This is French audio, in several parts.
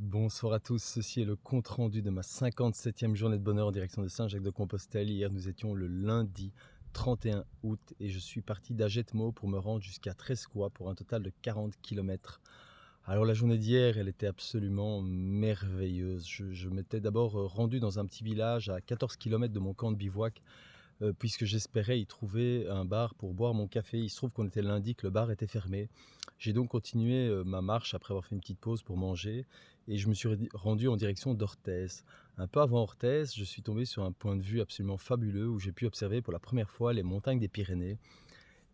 Bonsoir à tous, ceci est le compte-rendu de ma 57e journée de bonheur en direction de Saint-Jacques-de-Compostelle. Hier nous étions le lundi 31 août et je suis parti d'Agetmo pour me rendre jusqu'à Trescois pour un total de 40 km. Alors la journée d'hier elle était absolument merveilleuse. Je m'étais d'abord rendu dans un petit village à 14 km de mon camp de bivouac puisque j'espérais y trouver un bar pour boire mon café. Il se trouve qu'on était lundi, que le bar était fermé. J'ai donc continué ma marche après avoir fait une petite pause pour manger et je me suis rendu en direction d'Orthez. Un peu avant Orthez, je suis tombé sur un point de vue absolument fabuleux où j'ai pu observer pour la première fois les montagnes des Pyrénées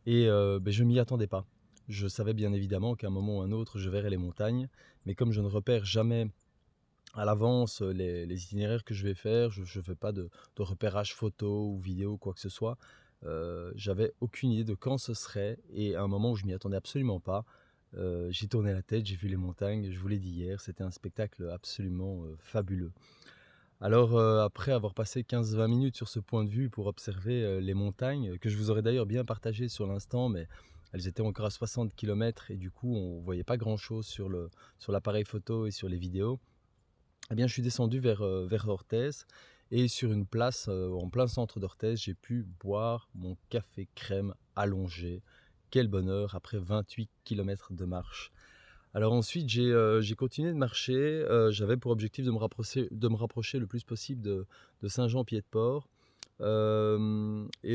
et je ne m'y attendais pas. Je savais bien évidemment qu'à un moment ou un autre je verrais les montagnes, mais comme je ne repère jamais à l'avance les itinéraires que je vais faire, je ne fais pas de repérage photo ou vidéo, quoi que ce soit. J'avais aucune idée de quand ce serait et à un moment où je m'y attendais absolument pas, j'ai tourné la tête, j'ai vu les montagnes, je vous l'ai dit hier, c'était un spectacle absolument fabuleux. Alors après avoir passé 15-20 minutes sur ce point de vue pour observer les montagnes, que je vous aurais d'ailleurs bien partagé sur l'instant, mais elles étaient encore à 60 km et du coup on voyait pas grand chose sur l'appareil photo et sur les vidéos. Eh bien, je suis descendu vers Orthez et sur une place en plein centre d'Orthez, j'ai pu boire mon café crème allongé. Quel bonheur après 28 km de marche. Alors ensuite, j'ai continué de marcher. J'avais pour objectif de me rapprocher le plus possible de Saint-Jean-Pied-de-Port. Et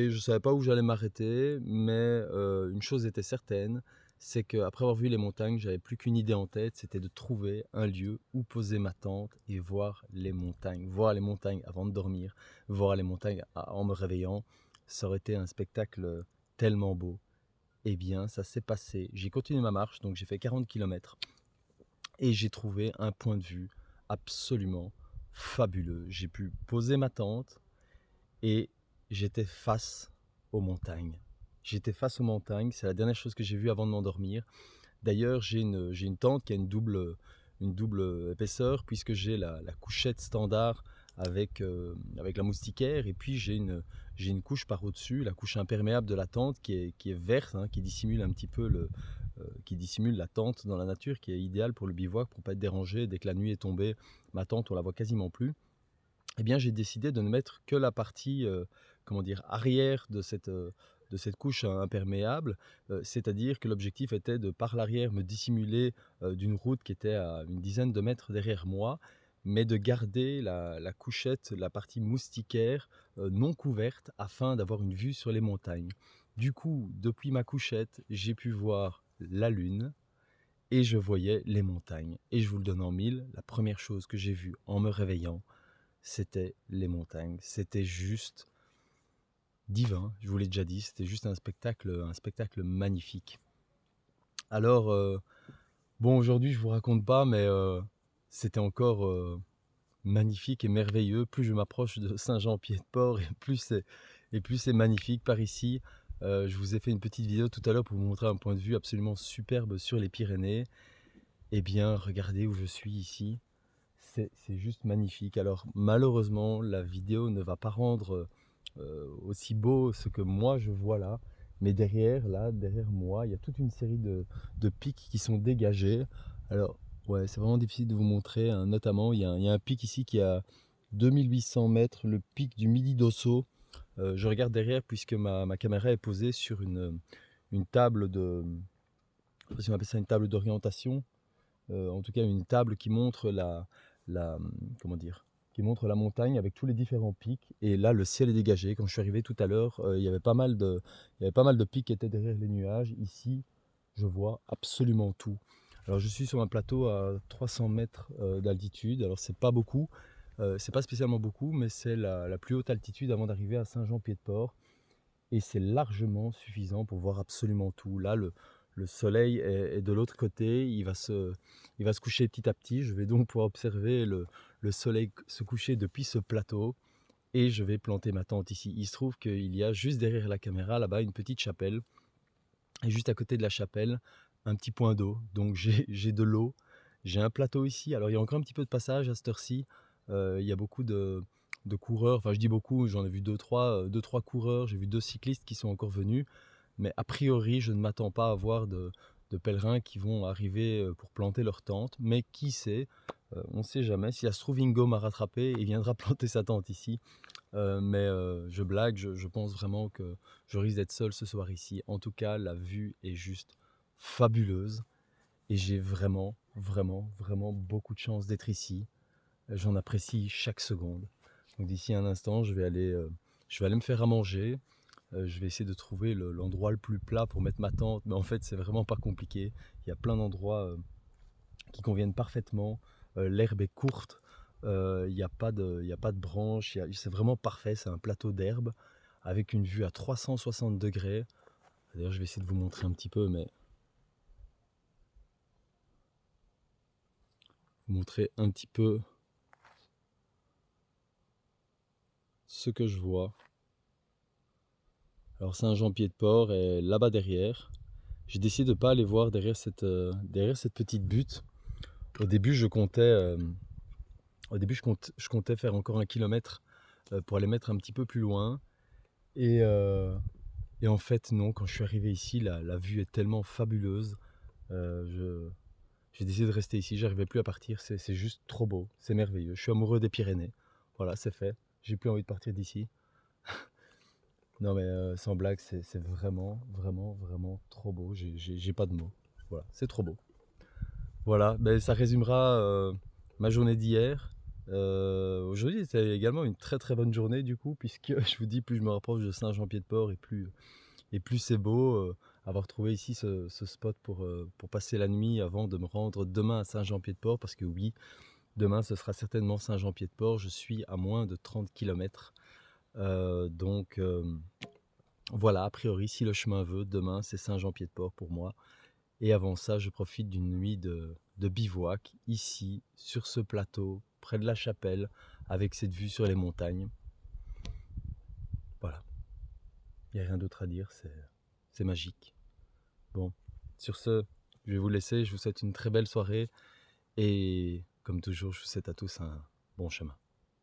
je ne savais pas où j'allais m'arrêter, mais une chose était certaine, c'est qu'après avoir vu les montagnes, j'avais plus qu'une idée en tête, c'était de trouver un lieu où poser ma tente et voir les montagnes. Voir les montagnes avant de dormir, voir les montagnes en me réveillant, ça aurait été un spectacle tellement beau. Eh bien, ça s'est passé. J'ai continué ma marche, donc j'ai fait 40 km et j'ai trouvé un point de vue absolument fabuleux. J'ai pu poser ma tente et j'étais face aux montagnes. J'étais face aux montagnes, c'est la dernière chose que j'ai vue avant de m'endormir. D'ailleurs, j'ai une tente qui a une double épaisseur, puisque j'ai la couchette standard avec la moustiquaire, et puis j'ai une couche par au-dessus, la couche imperméable de la tente qui est verte, hein, qui dissimule un petit peu qui dissimule la tente dans la nature, qui est idéale pour le bivouac, pour ne pas être dérangé. Dès que la nuit est tombée, ma tente, on la voit quasiment plus. Eh bien, j'ai décidé de ne mettre que la partie, comment dire, arrière de cette couche imperméable, c'est-à-dire que l'objectif était de, par l'arrière, me dissimuler d'une route qui était à une dizaine de mètres derrière moi, mais de garder la couchette, la partie moustiquaire, non couverte, afin d'avoir une vue sur les montagnes. Du coup, depuis ma couchette, j'ai pu voir la lune et je voyais les montagnes. Et je vous le donne en mille, la première chose que j'ai vue en me réveillant, c'était les montagnes. C'était juste divin, je vous l'ai déjà dit, c'était juste un spectacle magnifique. Alors, bon, aujourd'hui, je vous raconte pas, mais c'était encore magnifique et merveilleux. Plus je m'approche de Saint-Jean-Pied-de-Port, et plus c'est magnifique par ici. Je vous ai fait une petite vidéo tout à l'heure pour vous montrer un point de vue absolument superbe sur les Pyrénées. Eh bien, regardez où je suis ici. C'est juste magnifique. Alors malheureusement, la vidéo ne va pas rendre aussi beau ce que moi je vois là. Mais derrière, là, derrière moi, il y a toute une série de pics qui sont dégagés. Alors, ouais, c'est vraiment difficile de vous montrer, hein. Notamment, il y a un pic ici qui a 2800 mètres, le pic du Midi d'Osso. Je regarde derrière puisque ma caméra est posée sur une table de... Je sais pas si on appelle ça une table d'orientation. En tout cas, une table qui montre la, comment dire, qui montre la montagne avec tous les différents pics. Et là, le ciel est dégagé. Quand je suis arrivé tout à l'heure, il y avait pas mal de pics qui étaient derrière les nuages. Ici, je vois absolument tout. Alors, je suis sur un plateau à 300 mètres d'altitude. Alors, c'est pas beaucoup, c'est pas spécialement beaucoup, mais c'est la plus haute altitude avant d'arriver à Saint-Jean-Pied-de-Port. Et c'est largement suffisant pour voir absolument tout. Là, le soleil est de l'autre côté, il va se coucher petit à petit. Je vais donc pouvoir observer le soleil se coucher depuis ce plateau et je vais planter ma tente ici. Il se trouve qu'il y a juste derrière la caméra, là-bas, une petite chapelle. Et juste à côté de la chapelle, un petit point d'eau. Donc j'ai de l'eau. J'ai un plateau ici. Alors il y a encore un petit peu de passage à cette heure-ci. Il y a beaucoup de coureurs. Enfin je dis beaucoup, j'en ai vu deux, trois coureurs. J'ai vu 2 cyclistes qui sont encore venus. Mais a priori, je ne m'attends pas à voir de pèlerins qui vont arriver pour planter leur tente. Mais qui sait, On ne sait jamais. Si ça se trouve, Ingo m'a rattrapé et viendra planter sa tente ici. Mais je blague, je pense vraiment que je risque d'être seul ce soir ici. En tout cas, la vue est juste fabuleuse et j'ai vraiment, vraiment, vraiment beaucoup de chance d'être ici. J'en apprécie chaque seconde. Donc d'ici un instant, je vais aller me faire à manger. Je vais essayer de trouver l'endroit le plus plat pour mettre ma tente, mais en fait, c'est vraiment pas compliqué. Il y a plein d'endroits qui conviennent parfaitement. L'herbe est courte, il n'y a pas de branches, c'est vraiment parfait. C'est un plateau d'herbe avec une vue à 360 degrés. D'ailleurs, je vais essayer de vous montrer un petit peu, mais vous montrer un petit peu ce que je vois. Alors Saint-Jean-Pied-de-Port est là-bas derrière. J'ai décidé de ne pas aller voir derrière cette petite butte. Au début, je comptais faire encore 1 kilomètre pour aller mettre un petit peu plus loin. Et en fait, non, quand je suis arrivé ici, la vue est tellement fabuleuse. J'ai décidé de rester ici, j'arrivais plus à partir. C'est juste trop beau, c'est merveilleux. Je suis amoureux des Pyrénées. Voilà, c'est fait. J'ai plus envie de partir d'ici. Non mais sans blague, c'est vraiment, vraiment, vraiment trop beau. J'ai pas de mots. Voilà, c'est trop beau. Voilà, ben, ça résumera ma journée d'hier. Aujourd'hui, c'était également une très très bonne journée du coup, puisque je vous dis, plus je me rapproche de Saint-Jean-Pied-de-Port et plus c'est beau. Avoir trouvé ici ce spot pour passer la nuit avant de me rendre demain à Saint-Jean-Pied-de-Port, parce que oui, demain ce sera certainement Saint-Jean-Pied-de-Port. Je suis à moins de 30 km. Donc voilà, a priori, si le chemin veut, demain c'est Saint-Jean-Pied-de-Port pour moi. Et avant ça, je profite d'une nuit de bivouac ici, sur ce plateau, près de la chapelle, avec cette vue sur les montagnes. Voilà, il n'y a rien d'autre à dire, c'est magique. Bon, sur ce, je vais vous laisser, je vous souhaite une très belle soirée et comme toujours, je vous souhaite à tous un bon chemin.